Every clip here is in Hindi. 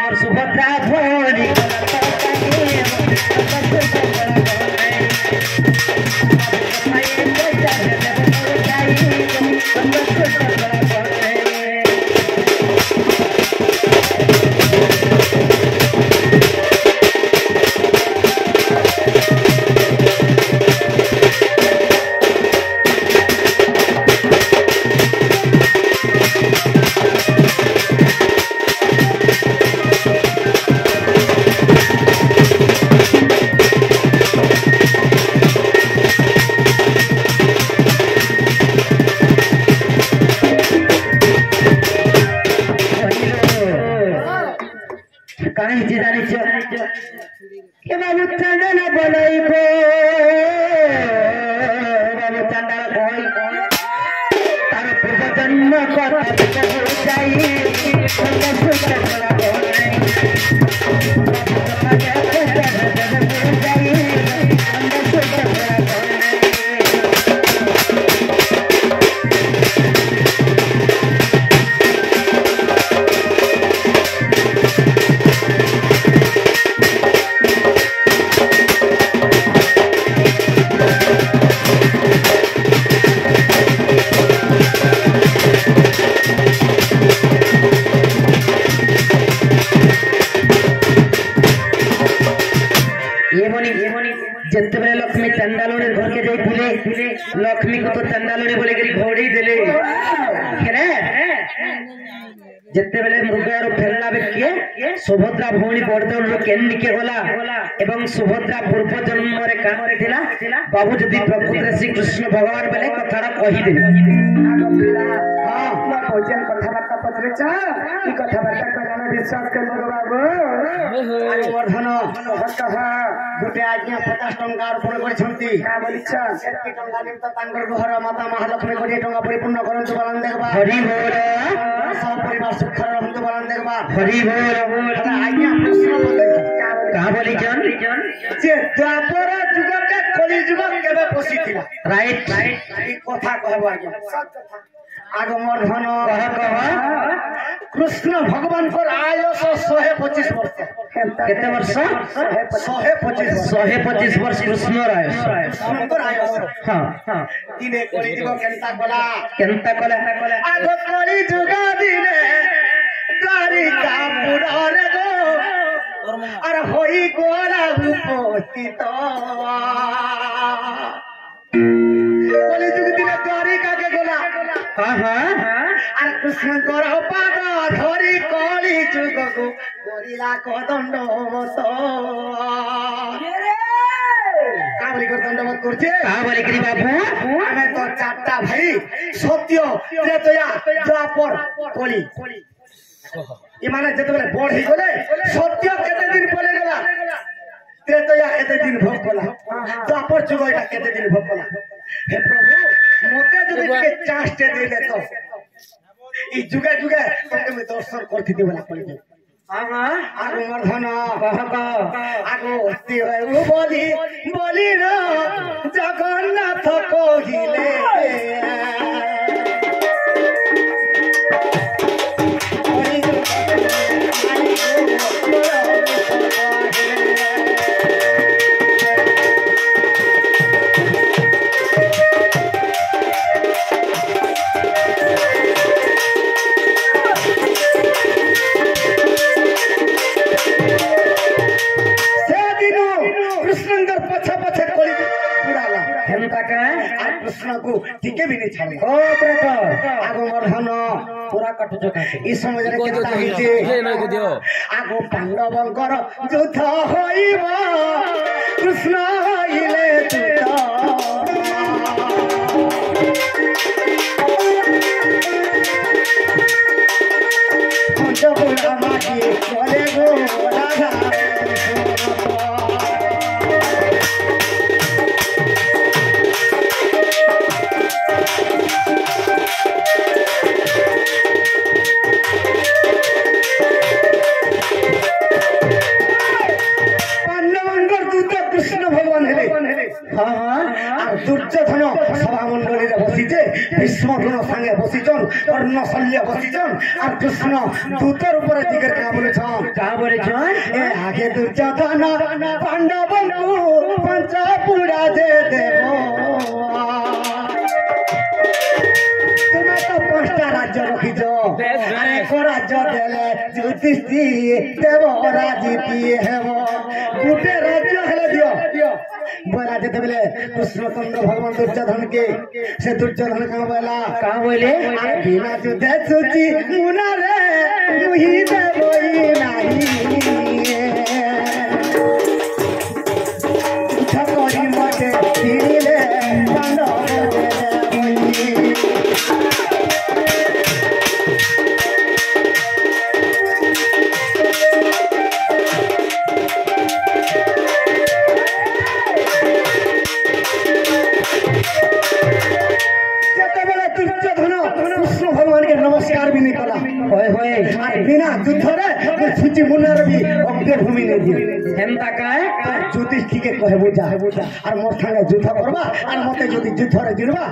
और सुभद्रा भोली लक्ष्मी को तो चंदालोने बोले घोड़ी देले जिते बेले मृग फेरला बेकिए सुभद्रा भौणी बड़दौड़ केनिके गला एवं सुभद्रा पूर्व जन्म रे काम रे थिला बाबू जदी प्रकृति श्री कृष्ण भगवान बेले कथारा कहि दे हां भोजन कथाबार्ता पत्रे चा ई कथाबार्ता करना विश्वास कर बाबू आज वर्धन कहा गुटे आज्ञा 50 टंका अर्पण करछंती का बोलिछा 70 टंका निम त तांगर घर माता महालक्ष्मी 20 टंका परिपूर्ण करंतु बलन देखबा हरि बोल सब परिवार सुख रहंतु बलन देखबा हरि बोल आज्ञा प्रश्न बोले का बोली जन जे द्वापर जुग के कली जुग केबे पसिथिला राइट ई कथा कहबो आज्ञा सत्य कथा आगमन धन कह कृष्ण भगवान को आयुष 125 वर्ष केते वर्ष 125 वर्ष कृष्ण आयुष हां हां दिने कली जुग केनता कला आगो कली जुग दिने द्वारिका पुर गो अरे होई गोला उपस्थित कली जुग दिने द्वारिका के गोला हां हां আর কৃষ্ণ কর পাদ ধরি কলি যুগকু করিলা কদণ্ডবত কাবলি কদণ্ডবত করছে কাবলি করি বাবু আমি তো চারটা ভাই সত্য ত্রেতয়া দ্বাপর কলি ইমানে যেতবেলে বড় হই গলে সত্য কেতে দিন পরে গলা ত্রেতয়া কেতে দিন ভোগ কলা দ্বাপর যুগ এটা কেতে দিন ভোগ কলা হে প্রভু মতে যদি কে চাষতে দিলে তো ई जुगे जुगे तुमके में दर्शन करथि देवला पड़े हां आगो वर्धन कह आगो हस्ती है वो बोली न जगन्नाथ कहिले कृष्ण को टिके भी नहीं छाड़े ओ प्रभु आगो वर्धन पूरा कट चका ई समय रे केता हिचे आगो पांडवंकर युद्ध होइबो कृष्ण आइले तुत पंचपुरा माटी चले गो राधा दुर्योधन सभा मंडली बसीचे ভীষ্ম দ্রোণ সাঙ্গে বসিছন কর্ণ শল্য বসিছন আর কৃষ্ণ দূতর উপরে দিকের কা বলেছন এ আগে দুর্যোধন পাণ্ডবଙ୍କୁ পঞ্চপুরা যে দেব তুমি তো 5টা রাজ্য রখিছ আর এক রাজ্য দেলে যুধিষ্ঠি দেব রাজিতি হেব গোটে রাজ্য হেলে দিও बोला जेते बेले कृष्णचंद्र भगवान दुर्योधन के से दुर्योधन का बोला बिना युद्धे सुची मुना रे मुही देबई नाही ठकरी मते दिले पांडव नमस्कार भी नहीं कला बिना युद्ध रे छुची मुनार भी अग्नि भूमि नहीं दिए हेमता काहे ज्योतिषी के कहे बुझा और मोर संगे युद्ध करबा और मते जदी युद्ध रे गिरबा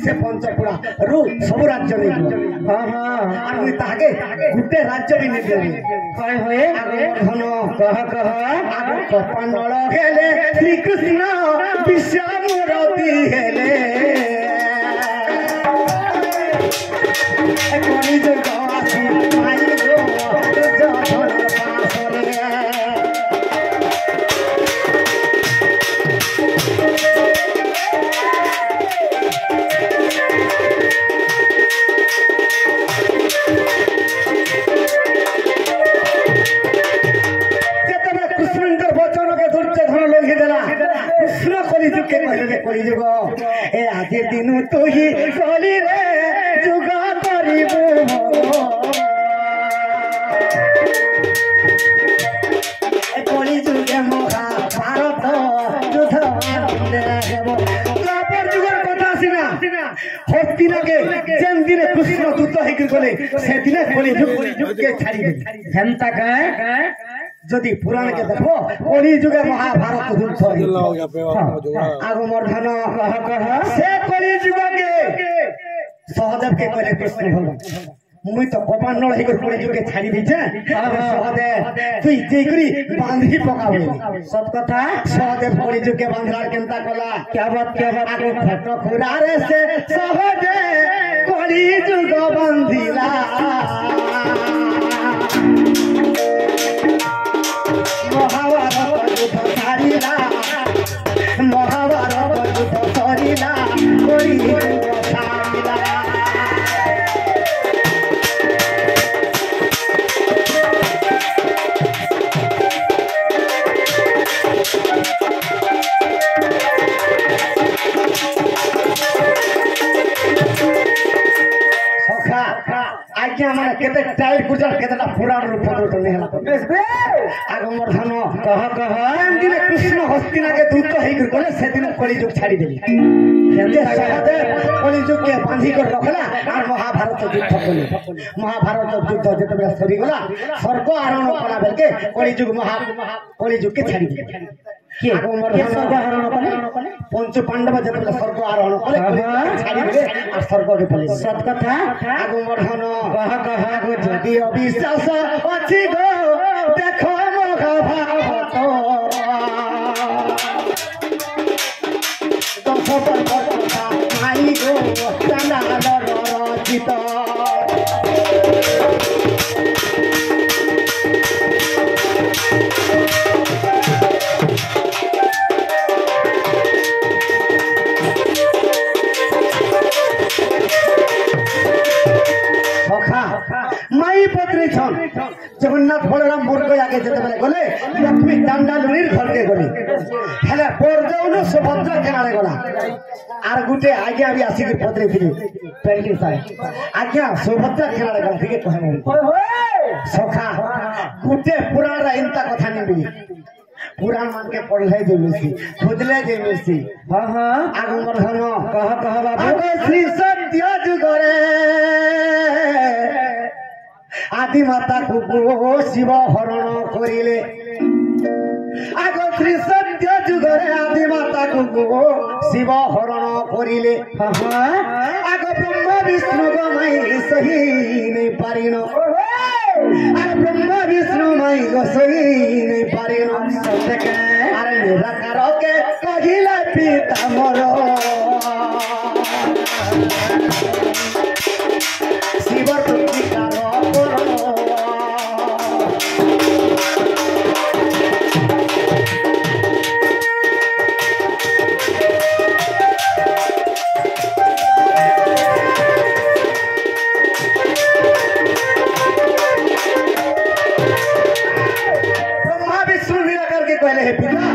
से पंचपुरा रु सब राज्य नहीं हां हां और मुई ताके गुटे राज्य भी नहीं देबी कहे होए धन कह आगो कपानळ गेले श्री कृष्ण विश्वामूर्ति हेले कोनी जो गासी माई गो दुर्योधन पासरे जेतबे कृष्णकर वचन के दुर्योधन लोही देला कृष्ण कली जुग के कहले कली जुग ए आजे दिन तू ही कली रे जुग करिबो ए कली जुगे मोहा भारत युद्ध देबो द्वापर जुगर कथा सिना हस्तिना के जेन दिन कृष्ण दूत हेक गले से दिन कली जुग के छाड़ी दे जनता काहे जदि पुराण के देखो कली जुगे महाभारत युद्ध आगो मर्धन कह से कली जुग के सहदेव के कहले कृष्ण भगवान मुई तो कपानळ हे कर कली जुग के छाड़ी दी छे सहदेव तू जे करी बांधी पकावे सत कथा सहदेव कली जुग के बांधला केनता कला क्या बात आगो फटो खुरा रे से सहदेव कली जुग बांधिला महाभारत युद्ध सारिला महाभारत युद्ध सारिला कोई सारिला आज्ञा माने केते टाइट गुजर केतेटा पुराण रूप तो नहीं हला आगो मर्धन कह दिन कृष्ण हस्तिना के दूत हेक गले से दिन कली जुग छाड़ी देली जे सहदेव कली जुग के बांधी कर रखला और महाभारत युद्ध कले महाभारत युद्ध जेतबे सरी गला स्वर्ग आरोहण कला बेलके कली जुग के छाड़ी देली के स्वर्ग आरोहण कले पंच पांडव जेतबे स्वर्ग आरोहण कले छाड़ी देले और स्वर्ग के पले सत कथा आगो मर्धन कह गो जदि अविश्वास अछि गो देखो महाभारत दश पर्व कथा माई गो चंडाल रचित माई पत्नी छन जगन्नाथ बलराम मुर्ग आगे जेते बेले गले लक्ष्मी चंडालुनीर घर के गली हेले परजौन सुभद्रा केनारे गला आर गुटे आज्ञा भी आसी के पत्नी थी पेंटिंग सारे आज्ञा सुभद्रा केनारे गला ठीक कहमु सखा गुटे पुराण रा इंता कथा नहीं बिली पुराण मान के पढ़ले जेमिसी खुदले जेमिसी हां आगो मर्धन कह बाबू श्री सत्य जुगरे आदि माता को शिव हरण करिले आगो श्री सत्य जुगरे आदि माता ତାକୁ ଶିବ ହରଣ କରିଲେ ଆଗ ବ୍ରହ୍ମ ବିଷ୍ଣୁ ଗମାଇ ସହି ନେଇ ପାରିନ ବ୍ରହ୍ମ ବିଷ୍ଣୁ ମାଇ ସହି ନେଇ ପାରିନ ଆରେ ନିରାକାର କେ କହିଲେ ପିତା ମୋର ଶିବ ପ୍ରତିକାର କର कहले हे पिता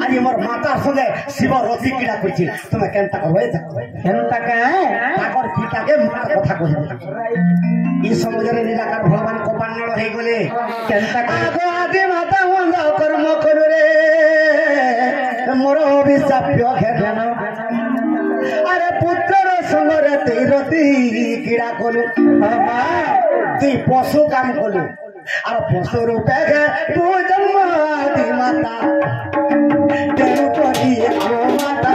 आज मोर माता संगे शिव रति क्रीड़ा करछि तुमे केनता करबे केनता के ताकर पिता के मार कथा कहले ई समझरे निराकार भगवान कोपान्नल हे गले केनता आगो आदि माता वंद कर्म करू रे मोर अभिशाप्य खेदन अरे पुत्र संगरे रति क्रीड़ा कलु तुई पशु काम कलु और पशु रूपे तू जन्म आदि माता तेरू करी गो माता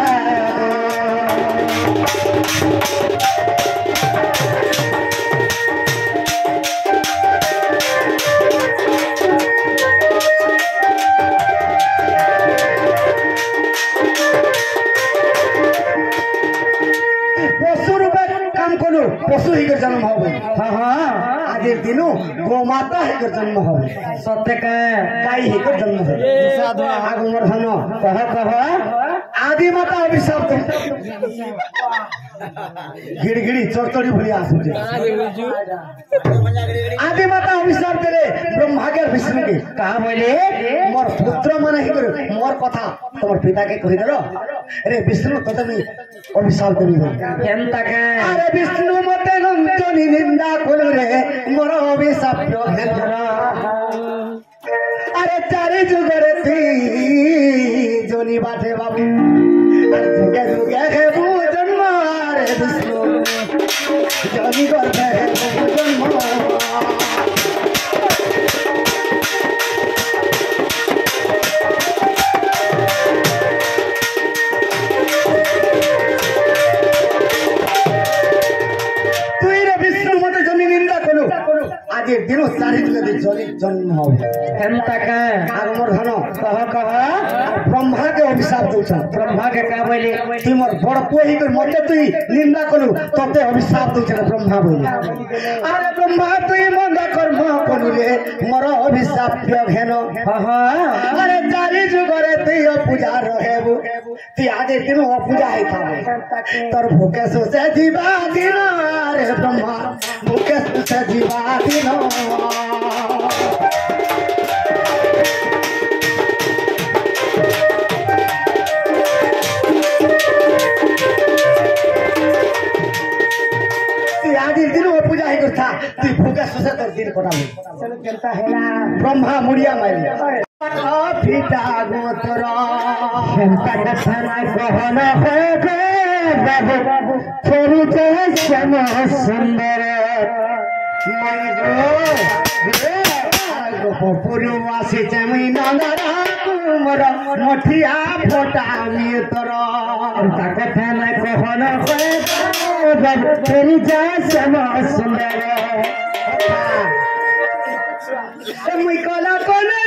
पशु रूपे काम कलु पशु ही जन्म हो आज दिनु गोमाता है जन्म हो सत्य का गाय है जन्म हो आगु मोर धन कह आदि माता अभिशाप गिड़गिड़ी चरचड़ी भलिया आसुचे आदि माता अभिशाप देले ब्रह्मा के विष्णु के कहा बोले मोर पुत्र माने ही कर मोर कथा तोर पिता के कहि देलो अरे विष्णु तते भी अभिशाप देबी केनता के अरे विष्णु मते नंदनी निंदा कोल रे मोर अभिशाप अरे चारि जुगरे थी जोनी बाटे बाबू जुगे जुगे है वो जन्म रे विष्णु जोनी करते है वो जन्म आज दिन चारि जुगे जनी जन्म हो केनता के आग मोर धन कह ब्रह्मा के अभिशाप दउछ ब्रह्मा के का बोले तू मोर बड़ कोही कर मते तू निंदा कलु तते अभिशाप दउछ ब्रह्मा बोले अरे ब्रह्मा तू मंद कर्म कलु रे मोर अभिशाप घेन अरे चारि जुगरे तू पूजा रहेबु तू आज दिन पूजा है था तोर भूखे सोचे जीवा दिन रे ब्रह्मा भूखे सोचे जीवा दिन पूजा ही करता तू भूखा सोचे तोर दिन कटाबू केनता हैला ब्रह्मा मुड़िया मारी फीटा गोतर केनता कथा ना कहना है बाबू छोरी के श्याम सुंदर पूर्वासी चमी नंदरा कुमर मठिया फोटा मितर कथा न कहन तेरी जा श्याम सुंदर मुई कला कले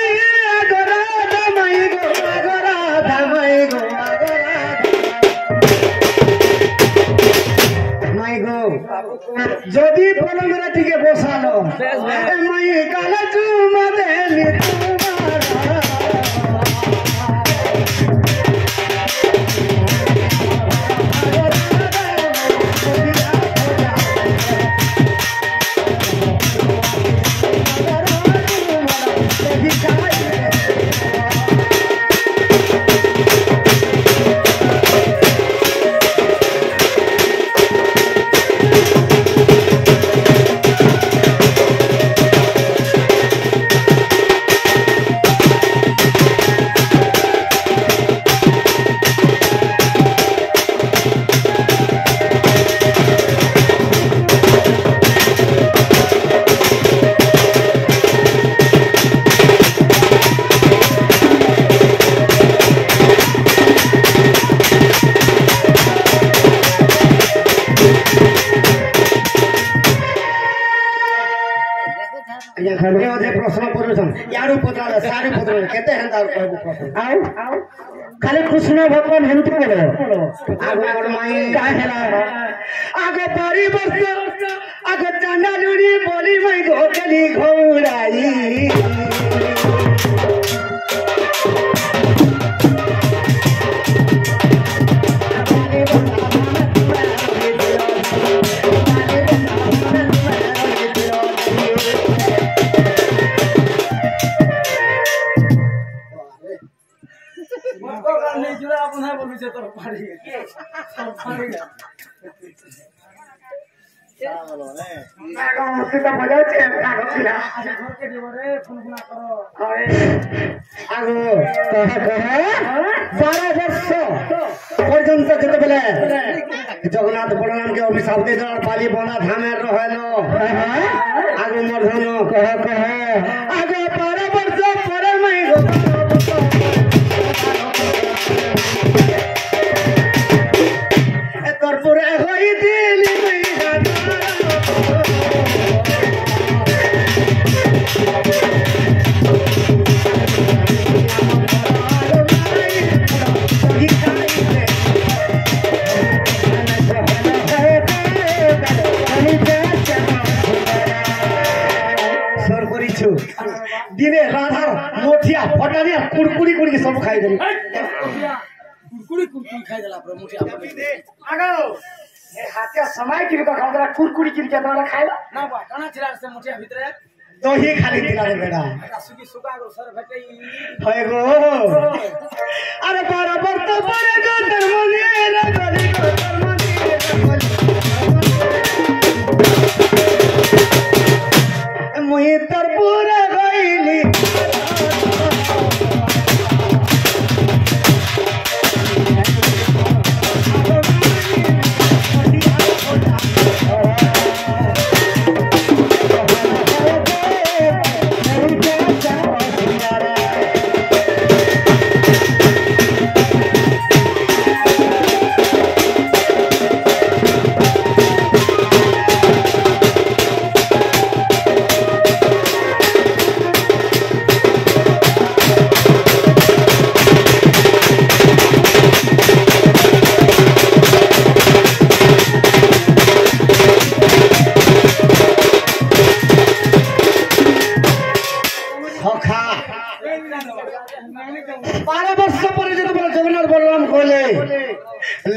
अगरा धमाई गो अगरा धमाई गो যদি পলমেরা টিকে বসালো মাই কালা চুমা দেলি ଏ ଅଧେ ପ୍ରଶ୍ନ କରୁଛନ୍ ୟାରୁ ପଚାର ସାରୁ ପଚାର କେତେ ହେନ୍ତା କହିବୁ ପ୍ରଶ୍ନ ଆଉ ଖାଲି କୃଷ୍ଣ ଭଗବାନ ହେମିତି ବୋଲେ ଆଗ ବଡ଼ ମାଇ କାଁ ହେଲା ଆଗ ପରିବର୍ଷ ଆଗ ଚାଣ୍ଡାଲୁଣି ବୋଲି ମାଇ ଘୋଟଲି ଘଉଡ଼ାଇ পর্যন্ত যেতেবেলে জগন্নাথ বড়নামকে অভিশাপ দিয়ে দেওয়ার পালি বনা ধামের রহেন আগে মর্ধন কহ কহ আগে 12 বর্ষ পরে মাই তোর পুরে হই দিলি দিনে রাধার মোঠিয়া ফটানিয়া কুড়কুড়ি কুড়ি সব খাই দেলি কুড়কুড়ি কুড়কুড়ি খাই দেলা পুরো মোঠিয়া আগো এ হাতিয়া সময় কি তো খাওয়া কুড়কুড়ি কিন কে তোরা খাইলা না বা কানা ছিলা সে মোঠিয়া ভিতরে দহি খালি দিলা রে বেড়া সুকি সুকা গো সর ভেটাই হয় গো আরে বরাবর তো পরে গো তোর মনে রে গলি গো তোর মনে মুই তোর পুরা গইলি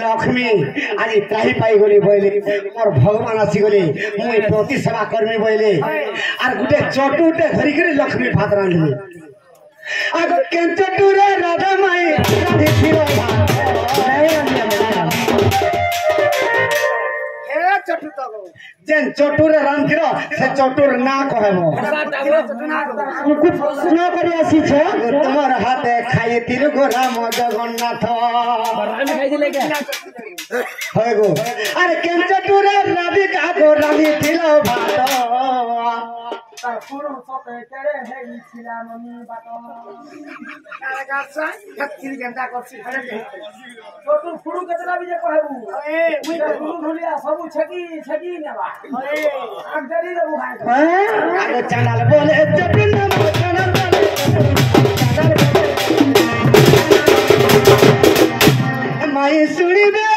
লক্ষ্মী আজি ত্রাহি পাই গলি বইলে মোর ভগবান আসি গলি মুই প্রতি সেবা করমি বইলে আর গুটে চটুটে ধরি করে লক্ষ্মী ভাত রাঁধলি আগ কেঞ্চটুরে রাধা মাই রাধি ছিল যেন চটুরে রাঁধিল সে চটুর না কহেব প্রশ্ন করে আসিছ তোমার হাতে খাইছিল গো রাম জগন্নাথ হয় গো আরে কেন চটুরে রাধি কাগো রাধি ছিল ভাত চানাল বলে মাই শুনিবে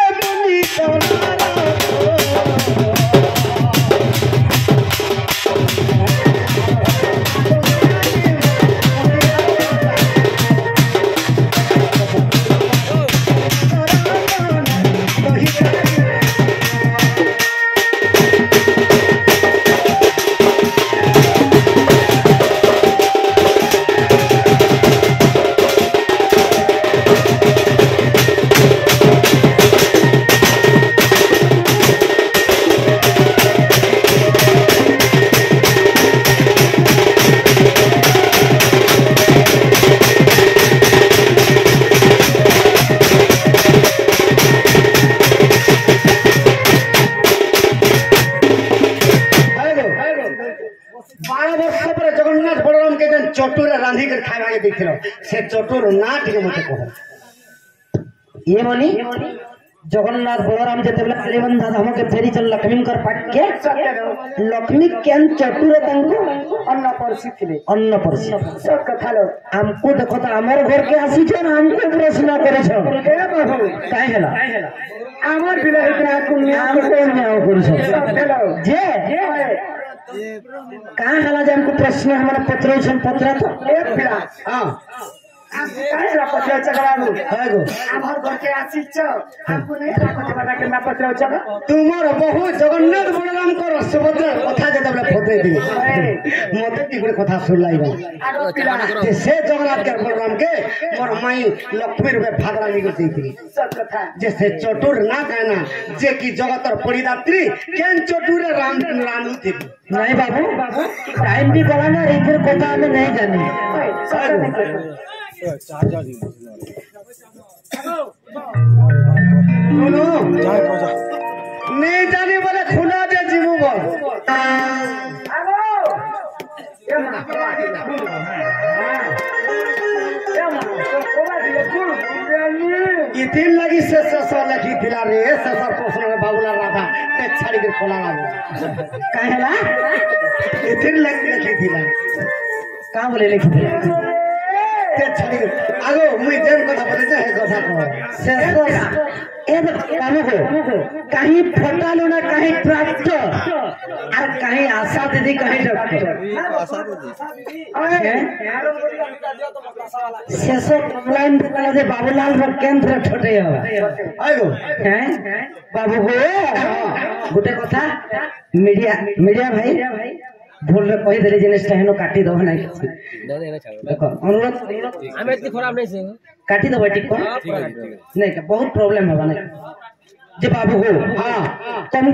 চটুরে রাঁধি করে খাইবাকে দেখছিল সে চটুর না ঠিক মতো কহ ইয়ে মনি जगन्नाथ बलराम जेतेबेले कालीबंधा धाम के फेरी चल लक्ष्मी कर पाट के लक्ष्मी केन चतुर तांको अन्न परसिथिले अन्न परसी सब कथा लो हमको देखो तो हमर घर के आसी छ ना हमको प्रश्न करे छ ए बाबू काहे हला आमार बिना इतना कुन्या हमको न्याय करे छ सब हेलो जे कहाँ हला जे हमको प्रश्न हमारा पत्र छ पत्र तो एक बिना हां काहेला पत्र चकराबू हागो आमार घर के आसी छ हमको नहीं पत्र बता के ना पत्र चक तुमर बहु जगन्नाथ बलराम को सुभद्रा कथा जेतेबेले फते दी मते टिकड़े कथा सुनलाई बा आगो पिला से जगन्नाथ के बलराम के मोर माई लक्ष्मी रूपे भागरा निकल थी सब कथा जैसे चतुर ना कहना जे की जगतर परिदात्री केन चतुर राम रानू थी नहीं बाबू टाइम भी गला ना इधर कथा में नहीं जानी सुनो नहीं जाने बोले खुला दे जीवो बोल आगो ये मा तो कोबा दिले कुल इथिन लगी से ससर लगी दिला रे ससर प्रश्न में बाबूला राधा ते छाड़ी के खोला लागो काहेला इथिन लगी दिला का बोले लिखी दिला ते छाड़ी आगो मुई जेन कथा बोले जे हे कथा को से ए कामे को कहीं फटालो ना कहीं ट्रैक्टर और कहीं आशा दीदी कहीं डॉक्टर आशा दीदी शेषो लाइन वाला जे बाबूलाल रो केंद्र छोटे हो आगो हैं बाबू गो गुटे कथा मीडिया भाई भूल रे कहि देले जिनिस हेनो काटी दो नाही देखो अनुरोध हमें इतनी खराब नहीं से काटी दो ठीक को नहीं का बहुत प्रॉब्लम है बने जे बाबू हो हां तुम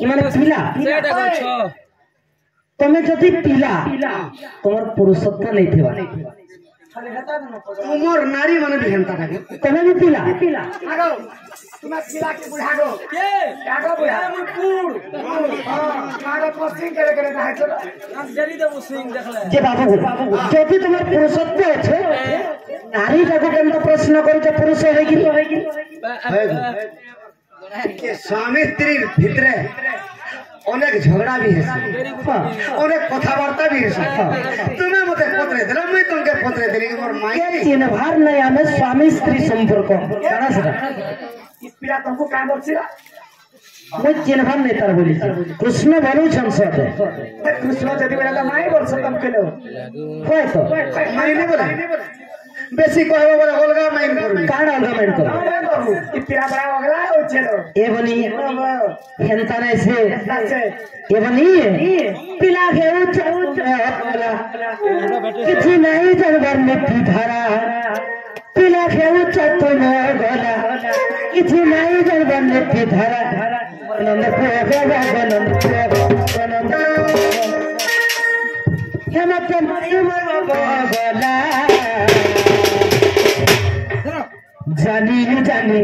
इमाने पिला से देखो छो तुम्हें जदी पिला तुम्हार पुरुषत्व नहीं थिबा तुमर नारी माने भी हेंता থাকে तुम्हें भी पिला आगो तुम्हें पिला के बुढ़ा गो के आगो बुढ़ा मुकुर हां आगो पोस्टिंग करे रहा चलो हम जरी देबो सिंह देखले जे बाबू जदी तुम्हार पुरुषत्व আছে नारी जाको केन प्रश्न करू जे पुरुष होगी के स्वामी स्त्री भितरे अनेक झगड़ा भी है अनेक कथावार्ता भी है तुम्हें मते पत्रे दिला मैं तुमके पत्रे देली मोर माई चिन्हभार नहीं हमें स्वामी स्त्री संपर्क जाना सका ई पिला तुमको का बोलছিলা मैं चिन्हभार नहीं तार बोली कृष्ण बोलू छन सते कृष्ण जदी बेला माई बोल सकम केलो होय तो माई नहीं बोला बेसी कहबो बोले अलगा माइन करू कान अलगा माइन करू ई पिला बड़ा होगला ओ चलो ए बनी हेंता नहीं से ए बनी पिला के बोला किछि नहीं जनवर में धारा पिला के तो न गोला किछि नहीं जनवर में धारा नंद को नंद हेमत गोला जानी जानी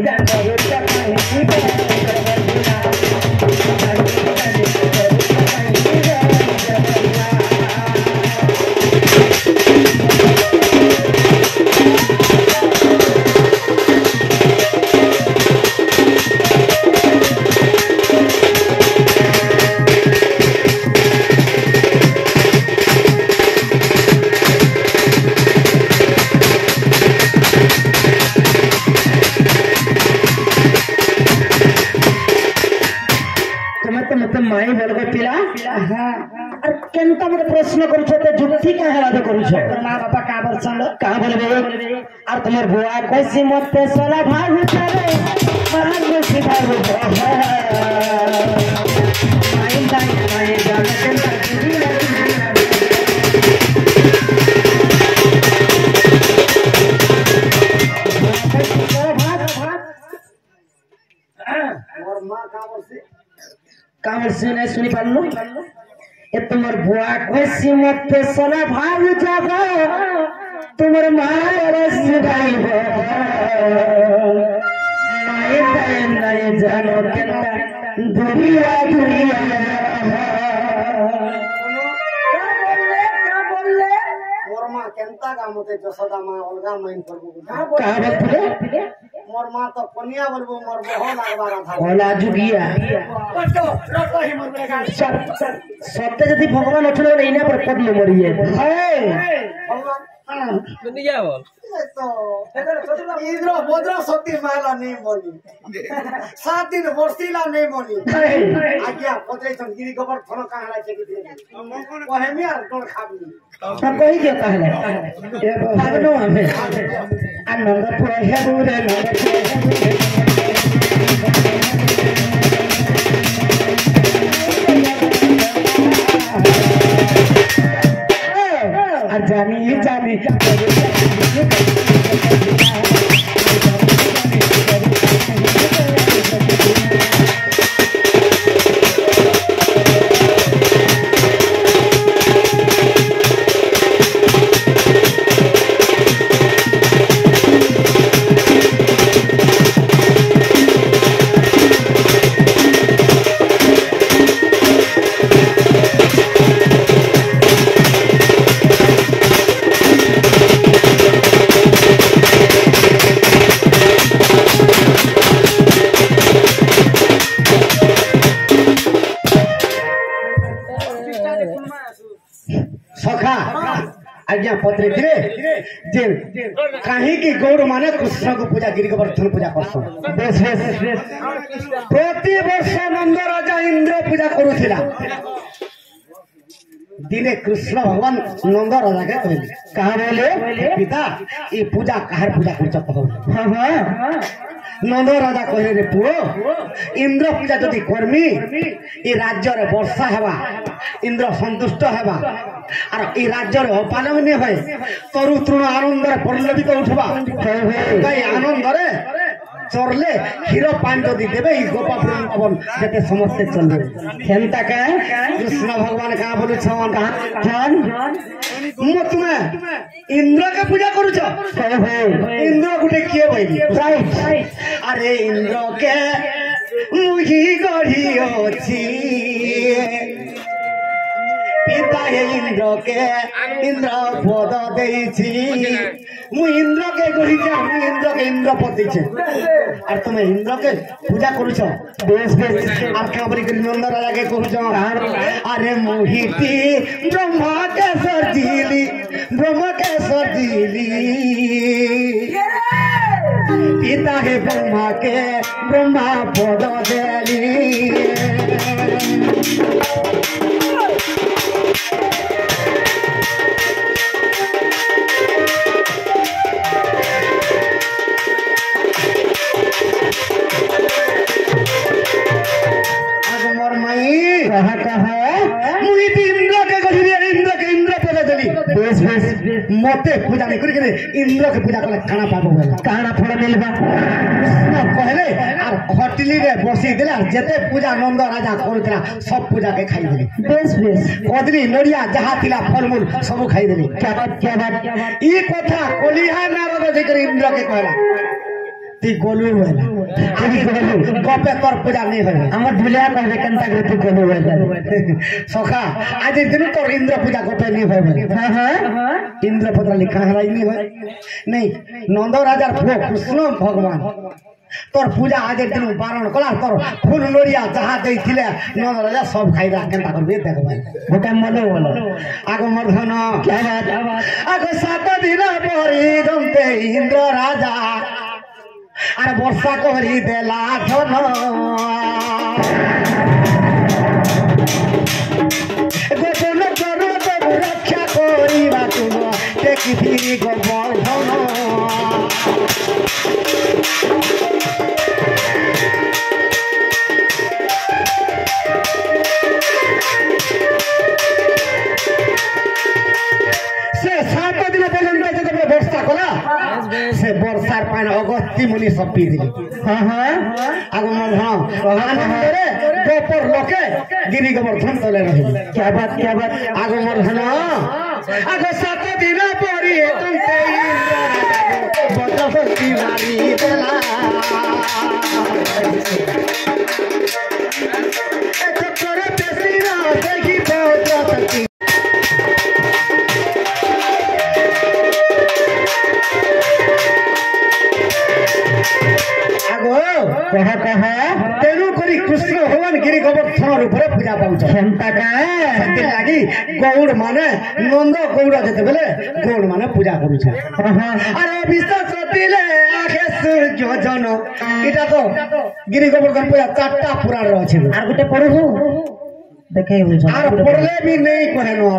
माई बोलबे पिला और केनता मते प्रश्न करू छते जुक्ति का हेला करू छ मां बापा का बोलछन का बोलबे और तुम्हार बुआ कैसी मते सोला भाग उतारे महान को सीधा हो माई दाई जान केनता और मां का बोलसे कामर से नहीं सुनी पालो ए तुम्हार बुआ कैसी मते सोला भाग जागो तुम्हार मां रस गाई हो माय दाई नहीं जानो केनता दुनिया मोर मां केनता का मते जसोदा मां अलगा माइन करबो का बोलथे मोर मां तो कनिया बोलबो मोर बहो लागबा राधा कला जुगिया रटो ही मोर बेगा सत्य यदि भगवान अठलो एना पर पद में मरिए भगवान बंदी क्या बोल तो इधर बोद्रा शक्ति माला नहीं बोली 7 दिन वर्षीला नहीं बोली आज्ञा पत्रे संगिरी गोबर थनो कहां लाचे की ओहे में यार तोड़ खाबनी सब कही के कहले ए भागनो हमें आनंद पूरा है पूरे जानी जानी सखा आज्ञा पत्र धीरे जे कहीं की गौड़ माने कृष्ण को पूजा गिरी गोवर्धन पूजा करसो बेस प्रति वर्ष नंद राजा इंद्र पूजा करूथिला दिने कृष्ण भगवान नंद राजा के कहले कहा बोले पिता ये पूजा काहर पूजा करछ कहो हां नंद राजा कहले रे पुओ इंद्र पूजा जदि करमी ए राज्य रे वर्षा हेबा इंद्र संतुष्ट हेबा आर ए राज्य रे अपालन ने होय तरु तृण आनंद रे पल्लवित उठबा कई आनंद रे चरले क्षीर पान जदि देबे ई गोपा वृंदावन जते समस्त चलबे खेनता का कृष्ण भगवान का बोलु छन जान मो तुमे इंद्र के पूजा करू छ इंद्र गुटे किए बइली राइट अरे इंद्र के मुही गढ़ी अछि पिता हे इंद्र के इंद्र पद देछि मु इंद्र के गढ़ी छ मु इंद्र के इंद्रपति छ और तुम इंद्र के पूजा करू छ बेस आर का बरी नंद राजा के कहू छ अरे मोहिती ब्रह्मा के सर्जिली पिता हे ब्रह्मा के ब्रह्मा पद देली मते पूजा नहीं करी इंद्र के पूजा कले काना पाबो काना फल मिलबा कहले आर खटली रे बसी देला जते पूजा नंद राजा करतला सब पूजा के खाई देली बेस कदली नड़िया जहा तिला फलमूल सब खाई देली क्या बात ई कथा कोलिहा नारद जे कर इंद्र के कहला ती गोलू होला आगे गोलू गपे कर पूजा नहीं होय हमर दुलिया कहबे कंता के तू गोलू होला सखा आज दिन तो इंद्र पूजा गपे नहीं होय हां इंद्र पत्र लिखा है नहीं होय नहीं नंद राजा प्रो कृष्ण भगवान तोर पूजा आज दिन बारण कला तोर फूल लोरिया जहा देथिले नंद राजा सब खाइला केनता करबे देखबा गोटा मले बोलो आगो मर्धन क्या बात आगो 7 दिन परी दंते इंद्र राजा अरे वर्षा करी देला धन गोपन करू तब रक्षा करिबा तुम देखि गोवर्धन से 7 दिन पर्यंत जब वर्षा कला से वर्षार पानी अगस्ती मुनि सब पी दिली आगो मन आनंद रे गोपर लोके गिरी गोवर्धन तले रही क्या बात आगो मन आगो 7 दिन परी तुमते इंद्र बदलती मारी देला चक्कर पेसिना देखी बहुत सती कह कह तेणु करी कृष्ण भगवान गिरी गोवर्धन रूपरे पूजा पाउछ क्षमता का लगी गौड़ माने नंद गौड़ जेते बेले गौड़ माने पूजा करूछ अरे विश्वास रतिले आखे सूर्य जन इटा तो गिरी गोवर्धन पूजा चारटा पुराण रो अछि आर गुटे पढु देखे बुझ आर पढ़ले भी नहीं करे नो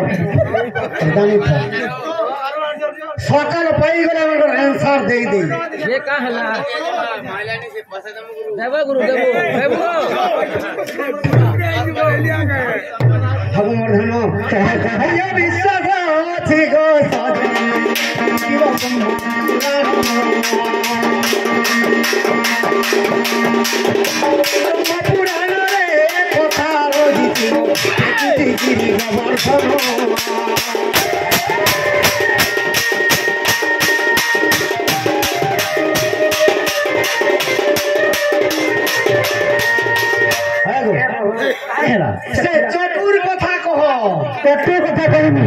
जानी था सकाल पाई गला हमर आंसर दे दे ये का हला देबो गुरु देबो भगवर्धन ये विश्वास अछि गो साधन शिव पुराण रे कथा रोजी गिरी गोवर्धन से चतुर कथा कह कते कथा कहनी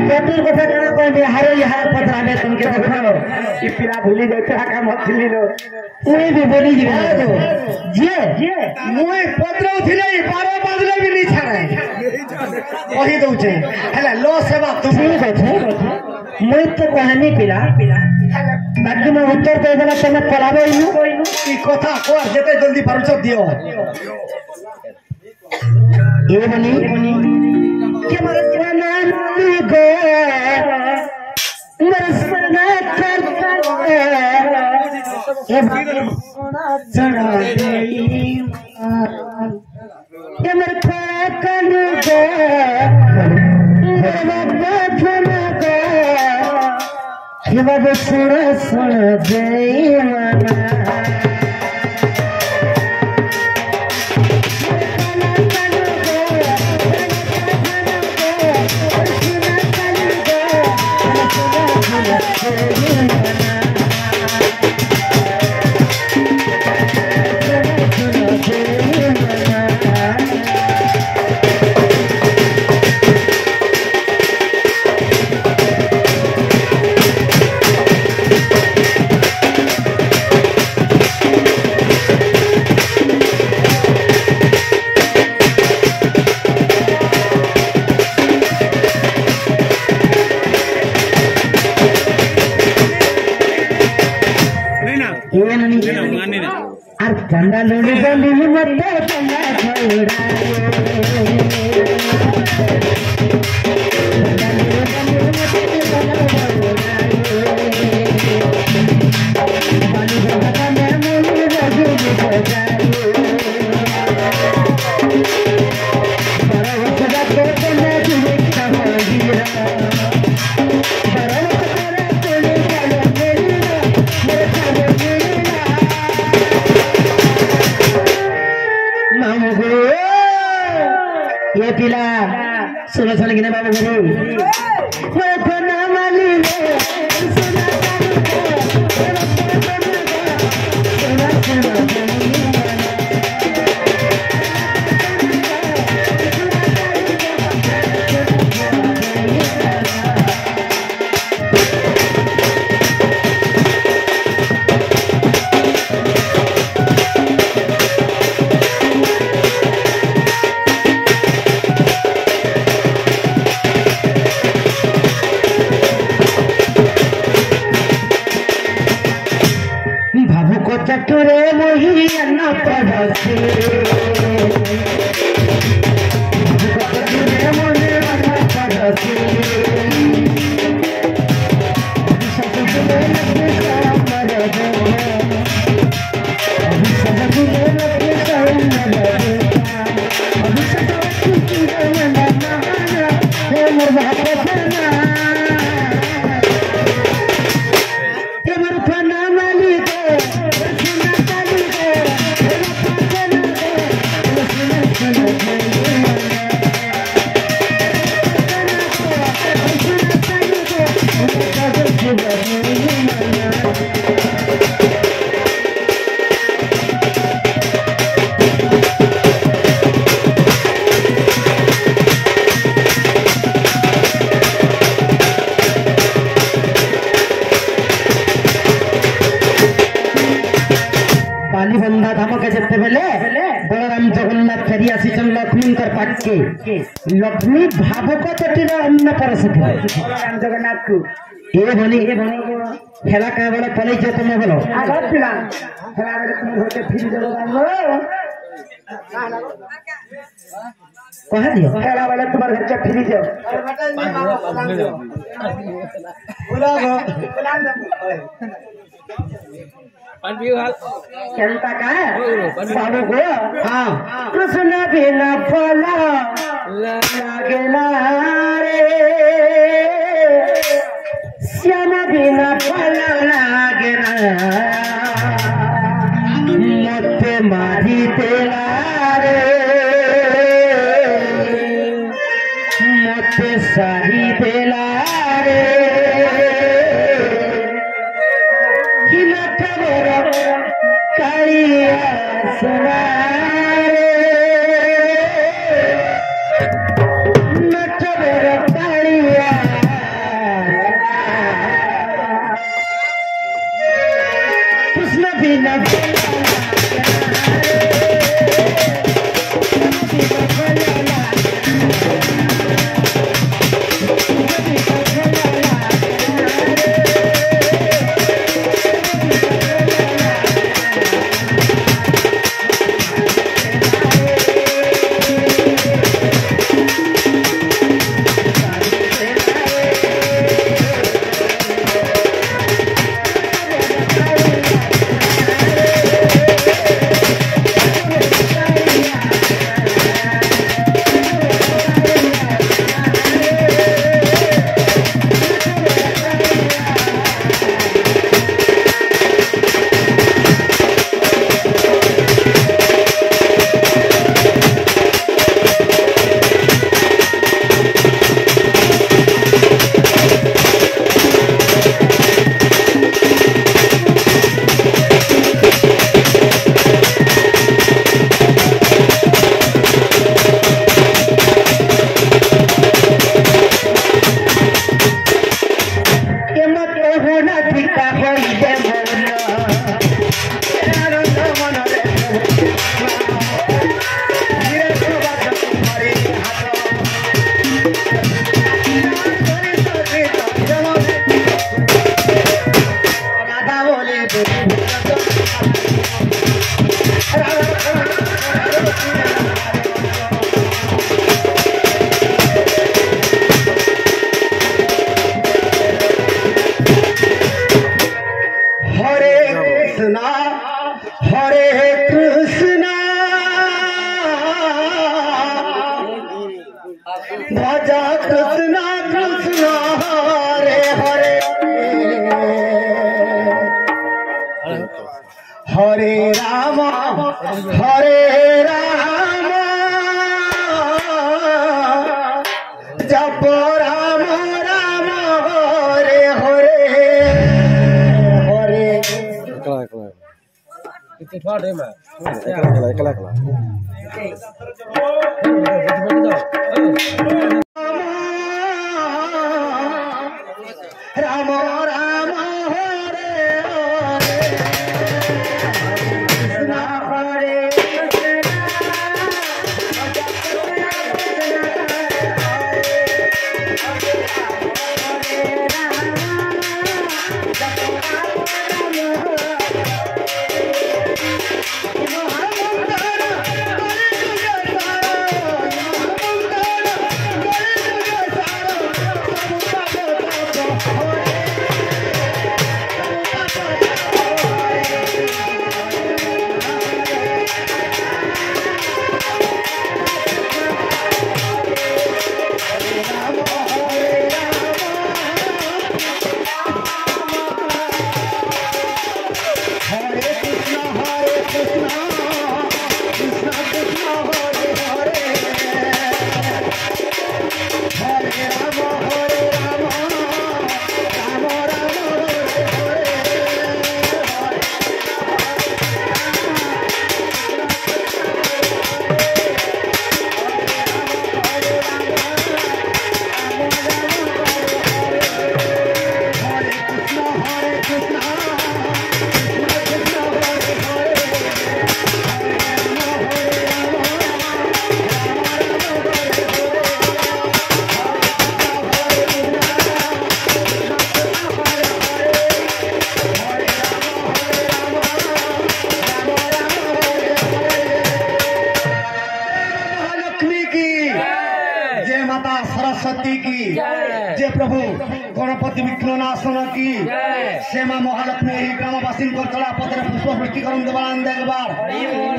चतुर कथा कना कहनी हारे यहाँ पत्रा में तुमके देखो ई पिला भूली जाय था काम हथिली लो उहे भी बोली जीवे जे मुई पत्र उथिले 12 बजले भी नहीं छाड़े कहि दउ छे हेला लो सेवा तुम ठीक है मुई तो कहानी पिला बाकी मैं उत्तर दे देला तने पलाबे इनु ई कथा कोर जेते जल्दी पारुछ दियो ये बनी के मर नाम गो मरसना कर ये चढ़ा दे ये मर कन गो बाबा फना गो ये बाबा सुन दे मना আর ঠান্ডা লড়ে বলি মধ্যে ঠান্ডা ये पिला सुनो सुन गिने बाबू गुरु वो कोना माली ले सुना चटुरे मोही अन्ना पड़से चटुरे मोही अन्ना पड़से सतगुरु लगे सामर दे अभी सतगुरु लगे सामर दे अभी सतगुरु लगे ना हे मोर बाप ना हे मोर खाना मालिक ବାଲି ବନ୍ଧା ଧାମକେ ଯେତେବେଳେ ବଳରାମ ଜଗନ୍ନାଥ ଫେରି ଆସିଛନ୍ ଲକ୍ଷ୍ମୀଙ୍କର ପାଖକେ ଲକ୍ଷ୍ମୀ ଭାବକ ଚଟିର ଅନ୍ନ ପରସିଥିଲେ ବଳରାମ ଜଗନ୍ନାଥକୁ ଏ ଭଳି ହେଲା କେବଳ ପଳେଇଛ ତମେ ବୋଲ ଆଗ ପିଲା ହେଲା ବେଳେ ତୁମ ଘରକେ ଫିରି ଦେବ କହିଦିଅ ହେଲା ବେଳେ ତୁମ ଘରକେ ଫିରି ଯାଅ କେନ୍ତା କା ବାବୁକୁ ହଁ କୃଷ୍ଣ ବିନା ଫଳ ଲାଗେ ନା ରେ শ্যাম বিনা ফল লাগে না মতে মারিতে রে মতে সারি দেলা রে হিমাঠবর কালিয়া সোনা রে নটবর কালিয়া কৃষ্ণ বিনা भजा कृष्ण कृष्ण हरे हरे हरे राम जप राम राम हरे हरे हरे राम राम हरे हरे कृष्ण हरे माँ सरस्वती की जे प्रभु गणपति विघ्न नाशन की से माँ महालक्ष्मी यही ग्रामवासी चला पथर पुष्प वृष्टिकरण देवान देखबार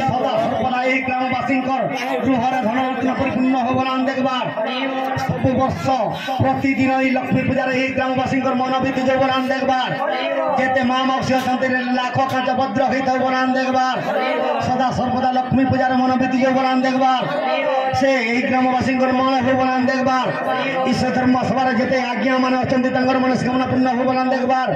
सदा सर्वदा यही ग्रामवासी गृहर धन रत्न परिपूर्ण होबान देखबार सब वर्ष प्रतिदिन लक्ष्मी पूजार यही ग्रामवासी मनोभीति जोबान देखबार जेते माँ मौसी अच्छा लाख कांच भद्र होता बनान देखबार सदा सर्वदा लक्ष्मी पूजार मनोभीति जोबान देखबार से यही ग्रामवासी मंगल हो बनान देखबार ईश्वर धर्म सभा जिते आज्ञा मान अच्छा मनस्कामना पूर्ण हो बनान देखबार।